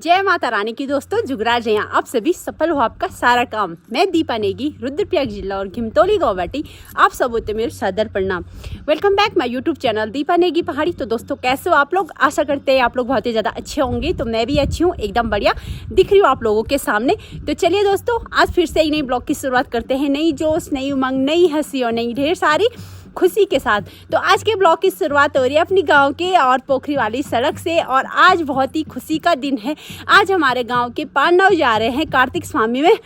जय माता रानी की दोस्तों, जुगराज हैं। आप सभी सफल हो आपका सारा काम। मैं दीपा नेगी, रुद्रप्रयाग जिला और घिमतौली गौवाटी। आप सब होते मेरे सादर प्रणाम। Welcome back my YouTube channel Deepa Negi पहाड़ी। तो दोस्तों कैसे हो आप लोग? आशा करते हैं आप लोग बहुत ही ज़्यादा अच्छे होंगे। तो मैं भी अच्छी हूँ, एकदम बढ़िया दिख रही हूँ आप लोगों के सामने। तो चलिए दोस्तों, आज फिर से एक नई ब्लॉग की शुरुआत करते हैं। नई जोश, नई उमंग, नई हंसी और नई ढेर सारी खुशी के साथ। तो आज के ब्लॉग की शुरुआत हो रही है अपनी गांव के और पोखरी वाली सड़क से। और आज बहुत ही खुशी का दिन है। आज हमारे गांव के पांडव जा रहे हैं कार्तिक स्वामी में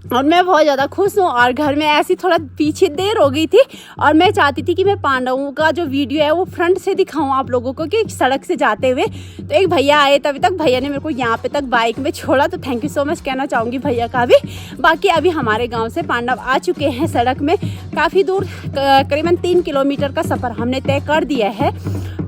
और मैं बहुत ज़्यादा खुश हूँ। और घर में ऐसी थोड़ा पीछे देर हो गई थी और मैं चाहती थी कि मैं पांडवों का जो वीडियो है वो फ्रंट से दिखाऊँ आप लोगों को कि सड़क से जाते हुए। तो एक भैया आए, तभी तक भैया ने मेरे को यहाँ पे तक बाइक में छोड़ा। तो थैंक यू सो मच कहना चाहूँगी भैया का भी। बाकी अभी हमारे गाँव से पांडव आ चुके हैं सड़क में। काफ़ी दूर, करीबन 3 किलोमीटर का सफ़र हमने तय कर दिया है।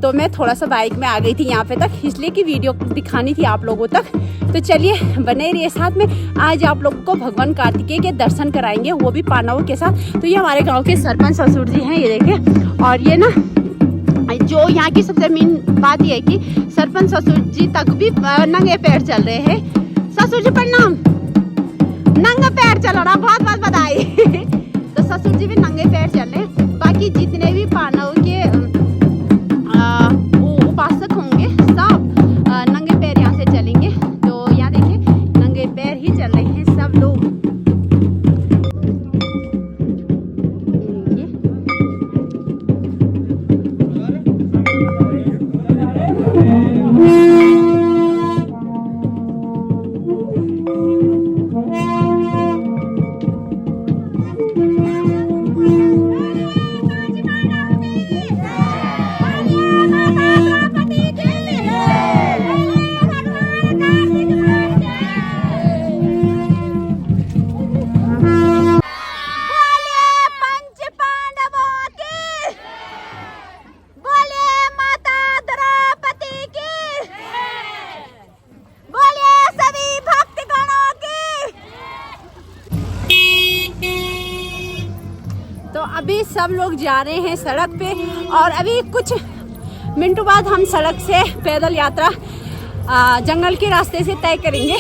तो मैं थोड़ा सा बाइक में आ गई थी यहाँ पे तक, इसलिए कि वीडियो दिखानी थी आप लोगों तक। तो चलिए बने रहिए साथ में। आज आप लोगों को भगवान कार्तिकेय के दर्शन कराएंगे, वो भी पांडवों के साथ। तो ये हमारे गांव के सरपंच ससुर जी हैं, ये देखिए। और ये ना जो यहाँ की सबसे मेन बात ये है कि सरपंच ससुर जी तक भी नंगे पैर चल रहे हैं। ससुर जी प्रणाम। नंगे पैर चल रहा, बहुत बहुत बधाई। तो ससुर जी भी नंगे पैर चल रहे हैं। बाकी जितने भी पांडवों के उपासक होंगे सब नंगे पैर यहाँ से चलेंगे। तो यहाँ देखिए नंगे पैर ही चल रहे हैं सब लोग। तो अभी सब लोग जा रहे हैं सड़क पे और अभी कुछ मिनटों बाद हम सड़क से पैदल यात्रा जंगल के रास्ते से तय करेंगे।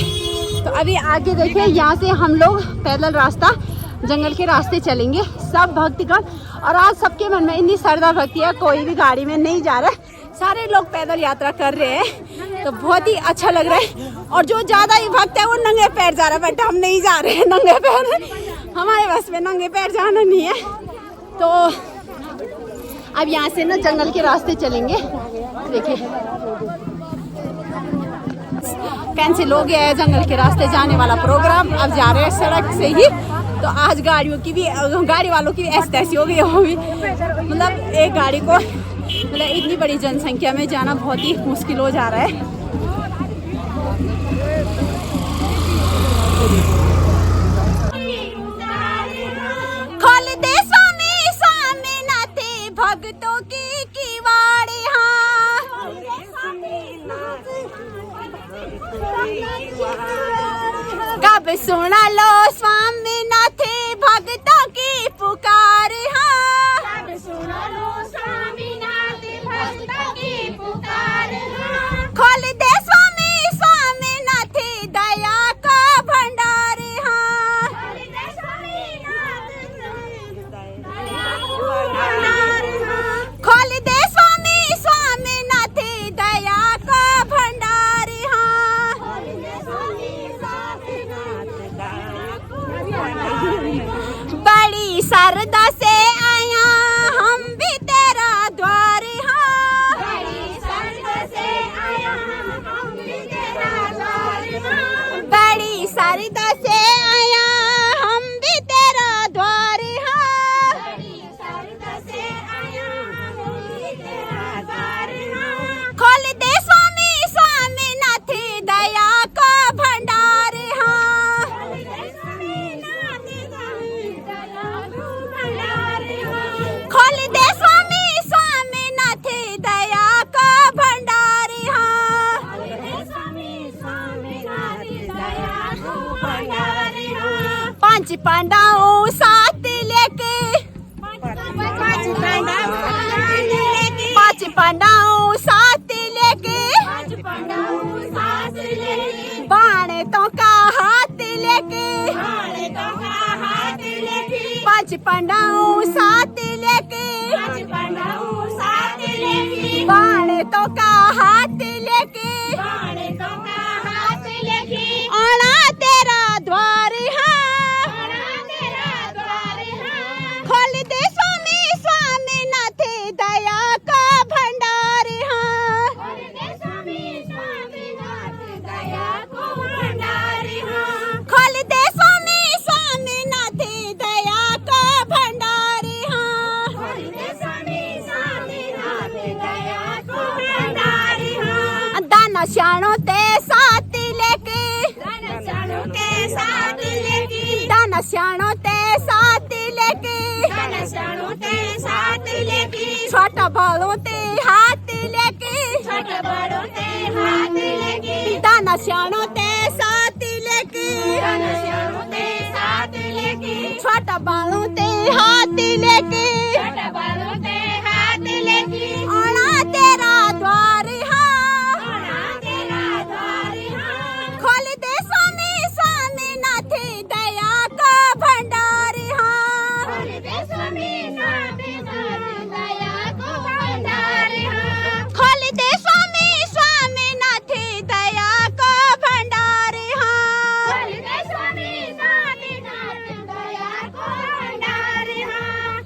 तो अभी आगे देखिए, यहाँ से हम लोग पैदल रास्ता जंगल के रास्ते चलेंगे सब भक्तगण। और आज सबके मन में इतनी श्रद्धा भक्ति है, कोई भी गाड़ी में नहीं जा रहा है, सारे लोग पैदल यात्रा कर रहे हैं। तो बहुत ही अच्छा लग रहा है। और जो ज़्यादा ही भक्त है वो नंगे पैर जा रहा है, बट हम नहीं जा रहे हैं नंगे पैर। हमारे बस में नंगे पैर जाना नहीं है। तो अब यहाँ से ना जंगल के रास्ते चलेंगे। देखिए कैंसिल हो गया है जंगल के रास्ते जाने वाला प्रोग्राम। अब जा रहे हैं सड़क से ही। तो आज गाड़ी वालों की भी ऐसी तैसी हो गई होगी। मतलब एक गाड़ी को इतनी बड़ी जनसंख्या में जाना बहुत ही मुश्किल हो जा रहा है। खोल दे स्वामी स्वामी नाथे भक्तों की किवाड़ी। कब सुना लो स्वामी नाथे भक्तों की पुकार। कब सुना लो स्वामी नाथे भक्तों की पुकार। खोल दे स्वामी स्वामी नाथे दया का भंडार। खोल दे स्वामी स्वामी नाथे दया का भंडार। बड़ी श्रद्धा से आया हम भी तेरा द्वार। बड़ी श्रद्धा से आया हम भी तेरा द्वार। बड़ी श्रद्धा से आया हम भी तेरा द्वार। बड़ी श्रद्धा से आया हम भी तेरा द्वार। खोल दे स्वामी स्वामी नाथे दया का भंडार। खोल दे स्वामी स्वामी नाथे दया का भंडार। पांच पांडवों साथ लेके, पांच पांडवों साथ लेके बाणे तो का हाथ लेके पांच पांडाओं साथ लेके बाणे तो का हाथ लेके आना तेरा द्वार खोल दे स्वामी स्वामी नाथ दया का भंडार खोल दे स्वामी स्वामी नाथ दया का भंडार दाना श्याणो ते साथ लेके दाना श्याणो ते साथ लेके छोटा बालों ते हाथ लेके दाना श्याणो ते साथ लेके छोटा बालों ते हाथ लेके आना तेरा द्वार खोल दे स्वामी स्वामी नाथ दया का भंडार खोल दे स्वामी स्वामी नाथ दया का भंडार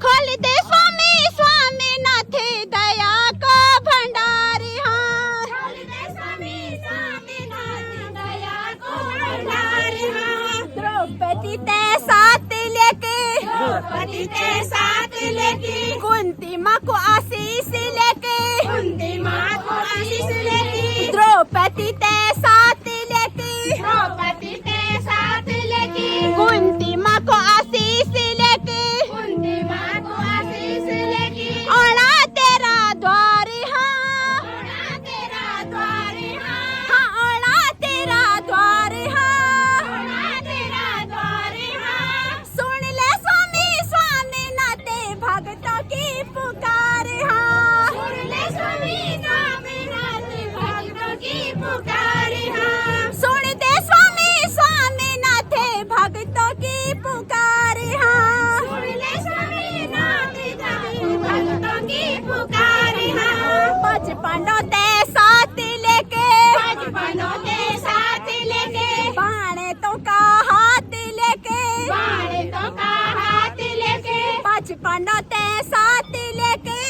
खोल दे स्वामी स्वामी नाथ दया का भंडार द्रौपदी ते साथ लेके कुंती माँ को आशीष लेके द्रौपदी ते साथ लेके कुंती माँ को आशीष लेके आना तेरा द्वार हाँ आना तेरा द्वार सुन ले स्वामी स्वामी नाते भक्तों की पुकार सुन दे स्वामी स्वामी नाथे भक्तों की पुकार पांच पांडव ते साथ लेके बाणे तो का हाथ लेके पांच पांडव ते साथ लेके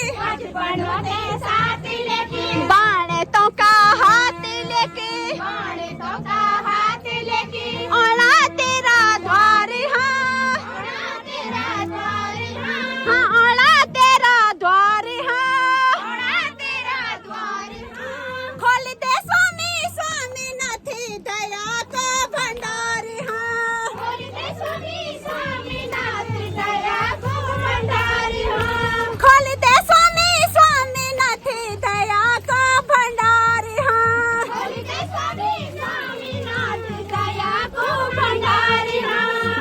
बाणे तो का हाथ लेके आना तेरा द्वार हाँ आना तेरा द्वार खोल दे स्वामी स्वामी नाथ दया का भंडार खोल दे स्वामी स्वामी नाथ दया का भंडार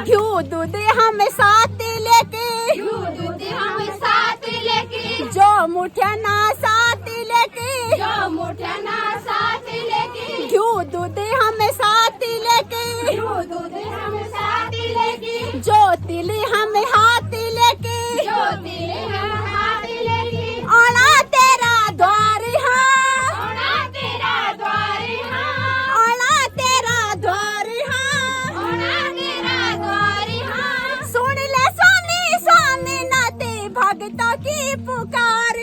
घ्यू दूध हम साथ लेके जो मुठिया ना साथ लेके घ्यू दूध हम साथ लेके जो तिल हम हाथ लेके आना तेरा द्वार आना तेरा द्वार सुन ले स्वामी स्वामी नाते भक्तों की पुकार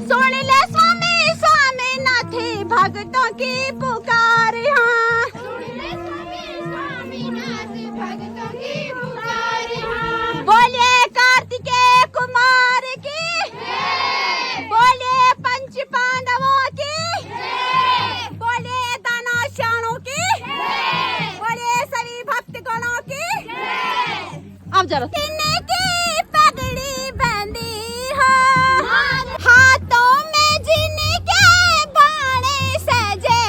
सुन ले स्वामी स्वामी नाथे भक्तों की पुकार बोलिए कार्तिकेय कुमार की बोलिए पंच पांडवों की बोलिए दाना श्याणों की बोलिए सभी भक्त गणों की अब जरा की पगड़ी बंदी हो हाथों में जिनके बाणे सजे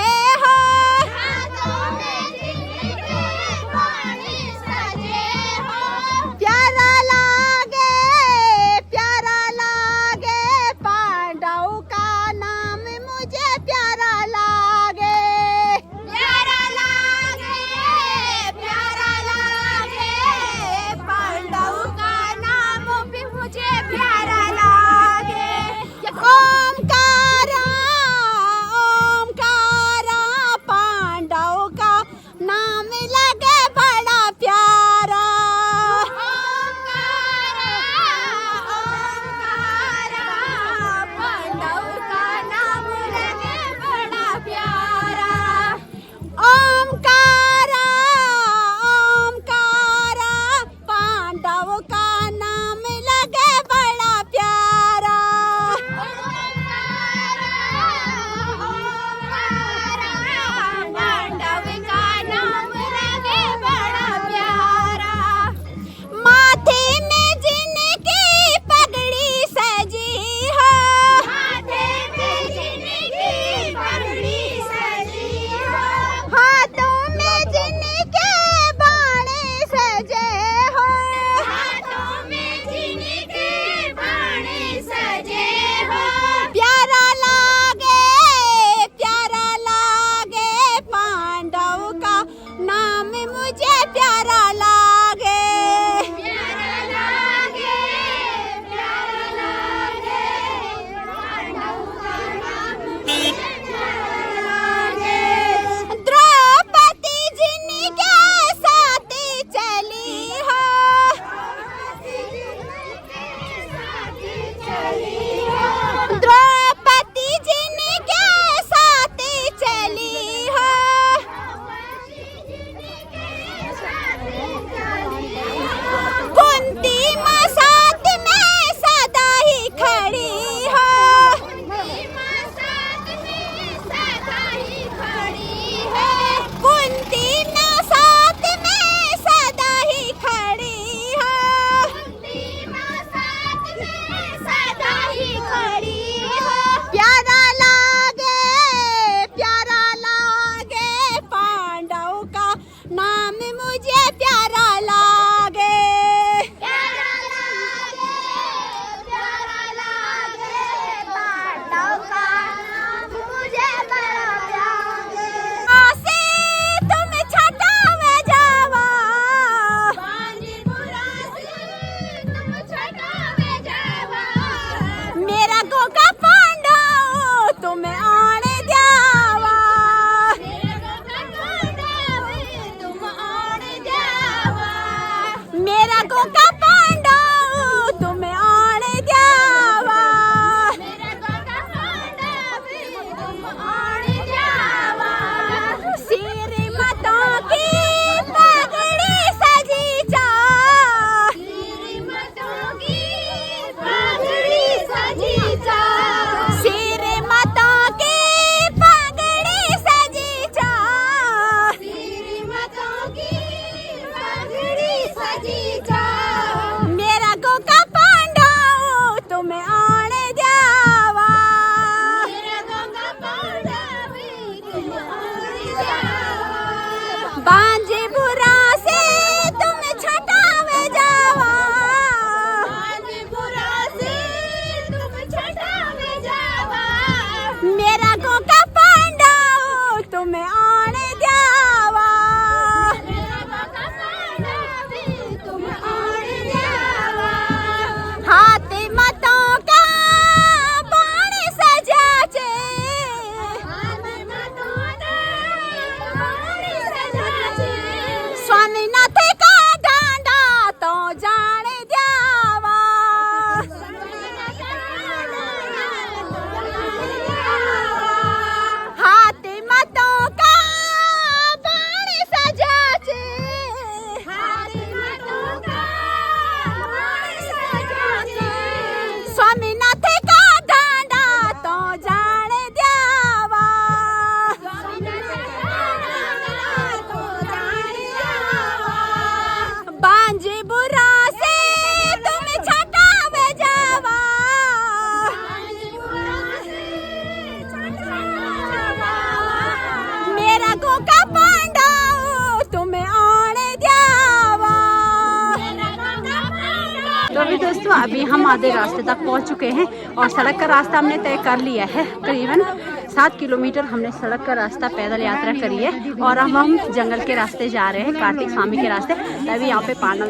दोस्तों, अभी हम आधे रास्ते तक पहुंच चुके हैं और सड़क का रास्ता हमने तय कर लिया है। करीबन 7 किलोमीटर हमने सड़क का रास्ता पैदल यात्रा करी है और अब हम जंगल के रास्ते जा रहे हैं, कार्तिक स्वामी के रास्ते। तभी यहाँ पे पांडव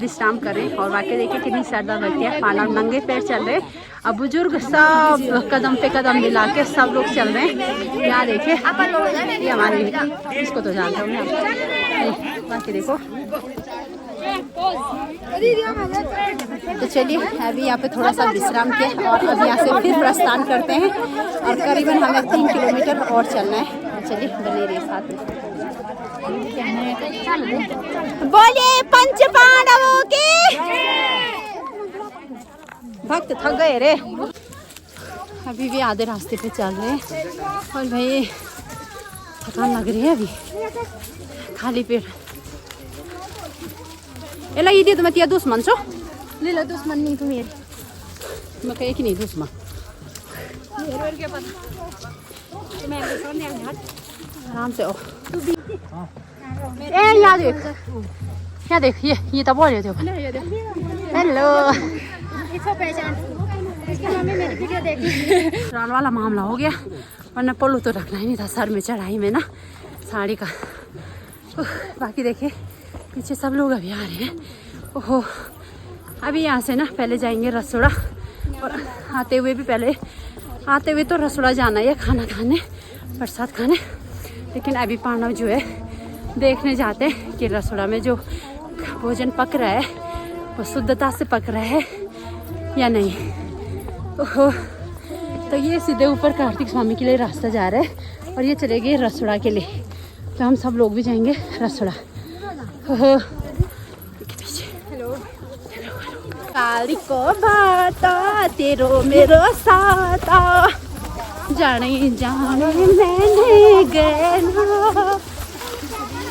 विश्राम कर रहे हैं और वाकई देखिए कितनी श्रद्धा बढ़ती है। पांडव नंगे पैर चल रहे हैं, अब बुजुर्ग सब कदम पे कदम मिला के सब लोग चल रहे हैं। यहाँ देखिए ये हमारे इसको तो जानते होंगे, बाकी देखो। तो चलिए अभी यहाँ पे थोड़ा सा विश्राम किया और अब यहाँ से फिर प्रस्थान करते हैं और करीबन हमें 3 किलोमीटर और चलना है। चलिए बने रहिए साथ में। बोलिए पंच पांडवों की। भक्त थक गए रे, अभी भी आधे रास्ते पे चल रहे हैं और भाई थकान लग रही है अभी, खाली पेट। एला ये दे तो मैं दुश्मन छो ले लो, दुश्मन नहीं तू मेरी, मैं कहे कि नहीं दुश्मन। आराम से ओ ए यहाँ देख, यहाँ देख, ये तो बोल रहे थे। हेलो रान वाला मामला हो गया, वरना पल्लू तो रखना ही नहीं था सर में, चढ़ाई में ना साड़ी का। बाकी देखिए पीछे सब लोग अभी आ रहे हैं। ओहो, अभी यहाँ से ना पहले जाएंगे रसोड़ा और आते हुए तो रसोड़ा जाना है खाना खाने, प्रसाद खाने। लेकिन अभी पांडव जो है देखने जाते हैं कि रसोड़ा में जो भोजन पक रहा है वो शुद्धता से पक रहा है या नहीं। ओहो, तो ये सीधे ऊपर कार्तिक स्वामी के लिए रास्ता जा रहा है और ये चलेगी रसोड़ा के लिए, तो हम सब लोग भी जाएंगे रसोड़ा। ओहो काली को बाता तेरो मेरो साता, जाने जाने मैंने गया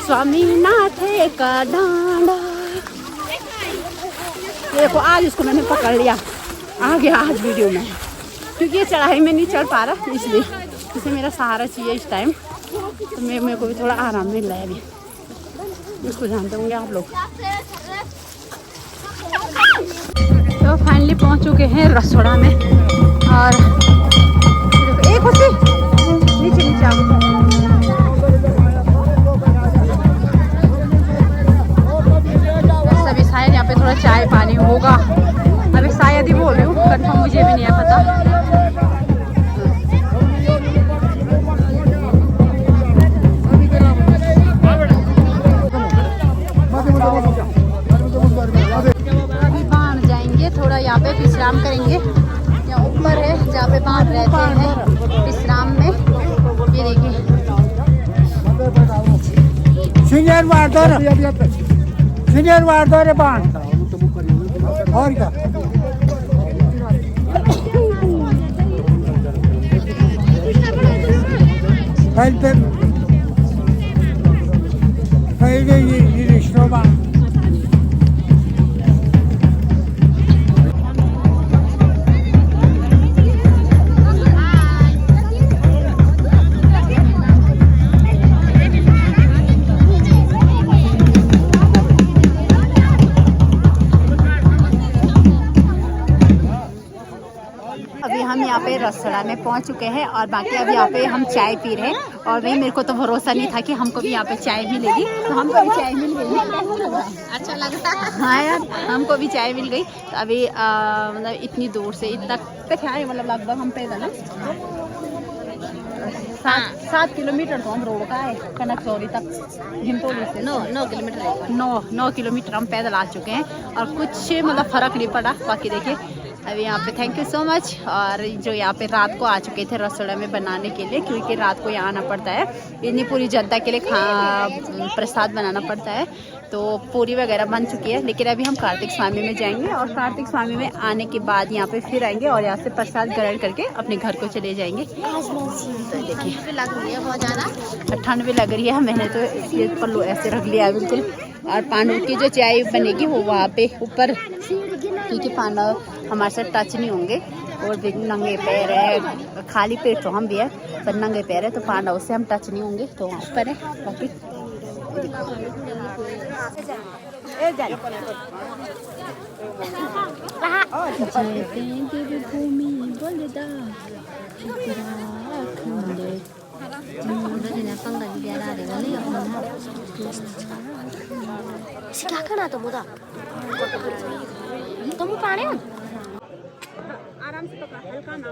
स्वामी नाथे का डांडा। देखो आज इसको मैंने पकड़ लिया, आ गया आज वीडियो में, क्योंकि ये चढ़ाई में नहीं चढ़ पा रहा, इसलिए इसे मेरा सहारा चाहिए इस टाइम। तो मेरे को भी थोड़ा आराम मिल रहा है अभी, इसको जानते होंगे आप लोग। तो फाइनली पहुंच चुके हैं रसोड़ा में और एक खुशी नीचे अभी शायद यहाँ पे थोड़ा चाय पानी होगा, अभी शायद ही बोल रही हूँ, कंफर्म मुझे भी नहीं है पता। थोड़ा यहाँ पे विश्राम करेंगे, यहाँ ऊपर है जहाँ पे बांध रहते हैं विश्राम में। ये देखिए सीनियर वार्डर बांध और क्या ये रिश्तों बांध। रसोड़ा में पहुंच चुके हैं और बाकी अब यहाँ पे हम चाय पी रहे हैं और वही मेरे को तो भरोसा नहीं था कि हमको भी यहाँ पे चाय मिलेगी, तो हमको भी चाय मिल गई। अच्छा लगता है। हाँ यार, हमको भी चाय मिल गई। तो अभी मतलब इतनी दूर से इतना तक है, मतलब लगभग हम पैदल 7 किलोमीटर तो हम रोड का है कनकचौरी तक, घिमतौली से 9 किलोमीटर हम पैदल आ चुके हैं और कुछ मतलब फर्क नहीं पड़ा। बाकी देखिए अभी यहाँ पे थैंक यू सो मच। और जो यहाँ पे रात को आ चुके थे रसोड़ा में बनाने के लिए, क्योंकि रात को यहाँ आना पड़ता है, इतनी पूरी जनता के लिए प्रसाद बनाना पड़ता है, तो पूरी वगैरह बन चुकी है। लेकिन अभी हम कार्तिक स्वामी में जाएंगे और कार्तिक स्वामी में आने के बाद यहाँ पे फिर आएंगे और यहाँ से प्रसाद ग्रहण करके अपने घर को चले जाएंगे। तो देखिए लग रही है बहुत ज़्यादा, ठंड भी लग रही है। मैंने तो ये पल्लू ऐसे रख लिया है बिल्कुल। और पांडव की जो चाय बनेगी वो वहाँ पे ऊपर, क्योंकि पांडव हमारे साथ टच नहीं होंगे और नंगे पैर है, खाली पेट तो हम भी है पर नंगे पैर है, तो पांडव से हम टच नहीं होंगे, तो वहाँ ऊपर है। बाकी देवभूमि बोलदा Uttarakhand Silakan atau muda? Kamu panen? आराम से पकड़ हल्का ना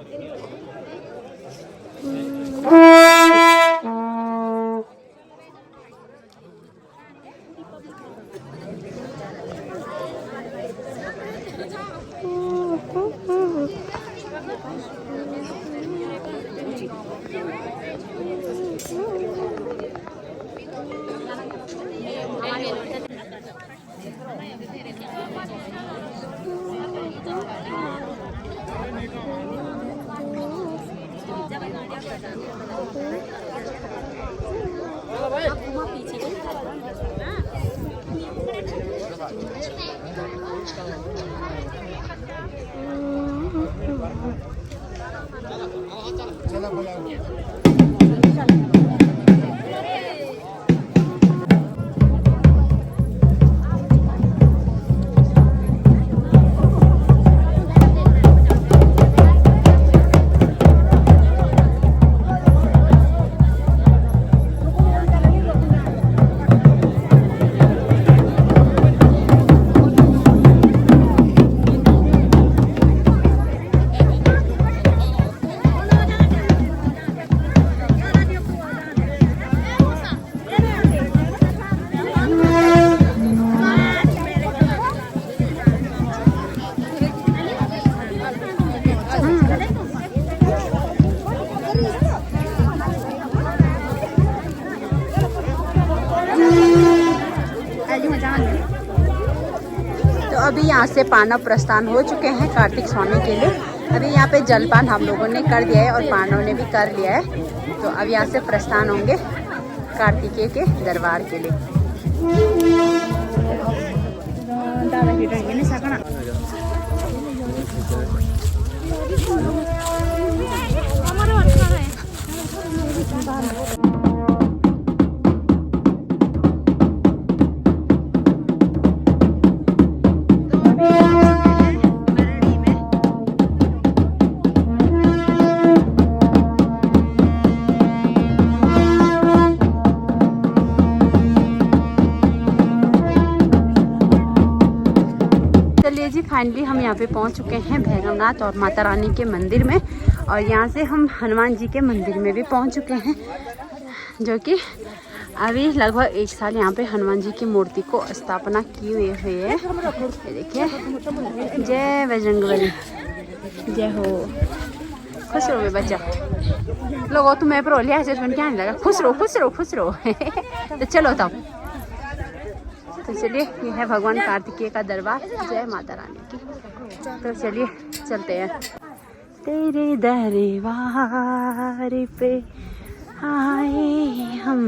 अभी यहाँ से पाना प्रस्थान हो चुके हैं कार्तिक स्वामी के लिए। अभी यहाँ पे जलपान हम लोगों ने कर दिया है और पांडवों ने भी कर लिया है। तो अब यहाँ से प्रस्थान होंगे कार्तिकेय के दरबार के लिए। फाइनली हम यहाँ पे पहुँच चुके हैं भैरवनाथ और माता रानी के मंदिर में। और यहाँ से हम हनुमान जी के मंदिर में भी पहुँच चुके हैं, जो कि अभी लगभग 1 साल यहाँ पे हनुमान जी की मूर्ति को स्थापना की हुई है। ये देखिए, जय बजरंगबली, जय हो। खुश रहो मेरे बच्चा लोगों, तुम्हें पर लिया क्या नहीं लगा। खुश रहो खुश रहो खुश रहो। तो चलो तब, तो चलिए, ये है भगवान कार्तिकेय का दरबार। जय माता रानी की। तो चलिए चलते हैं। तेरे दरबार पे आए हम।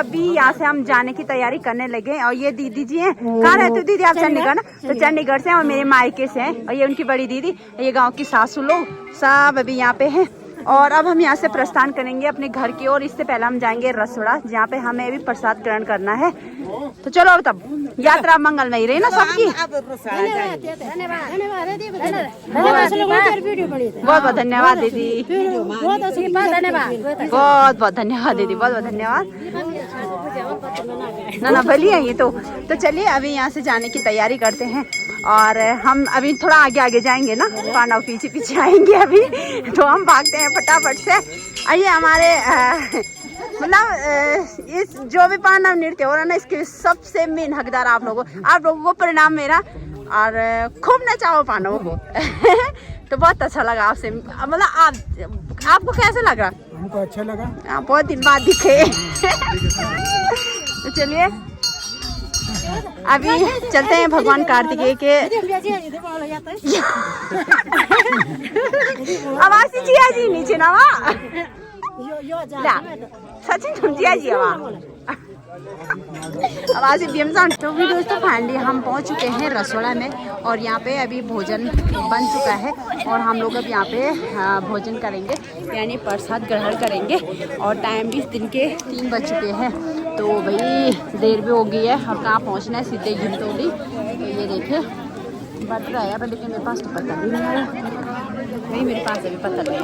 अभी यहाँ से हम जाने की तैयारी करने लगे। और ये दीदी जी हैं, कहाँ रहते हो दीदी आप? चंडीगढ़ ना? तो चंडीगढ़ से और मेरे मायके से हैं। और ये उनकी बड़ी दीदी, ये गांव की सासू लोग सब अभी यहाँ पे हैं। और अब हम यहाँ से प्रस्थान करेंगे अपने घर की ओर। इससे पहले हम जाएंगे रसोड़ा, जहाँ पे हमें भी प्रसाद ग्रहण करना है। तो चलो अब तब यात्रा मंगलमयी रही ना सबकी। बहुत बहुत धन्यवाद दीदी, बहुत बहुत धन्यवाद दीदी, बहुत बहुत धन्यवाद। ना भली है ये तो चलिए अभी यहाँ से जाने की तैयारी करते हैं। और हम अभी थोड़ा आगे आगे जाएंगे ना, पांडव पीछे पीछे आएंगे अभी। तो हम भागते हैं फटाफट से। आइए हमारे मतलब इस जो भी पांडव नृत्य हो रहा है ना, इसके सबसे मेन हकदार आप लोगों को परिणाम मेरा। और खूब नचाओ पांडवों को। तो बहुत अच्छा लगा आपसे, मतलब आपको कैसा लगा? हमको अच्छा लगा। बहुत दिन बाद दिखे। तो चलिए अभी चलते हैं भगवान कार्तिकेय के। आवाज जिया जी नीचे ना सचिन तुम जिया जी आवाज तो भी दोस्तों फाइनली हम पहुंच चुके हैं रसोड़ा में। और यहाँ पे अभी भोजन बन चुका है और हम लोग अब यहाँ पे भोजन करेंगे, यानी प्रसाद ग्रहण करेंगे। और टाइम भी दिन के 3 बज चुके हैं। तो भाई देर भी हो गई है और कहाँ पहुँचना है, सीधे घिंतोली। तो ये देखिए बट रहा है, लेकिन मेरे पास तो पता भी नहीं है भाई, मेरे पास अभी पता नहीं है।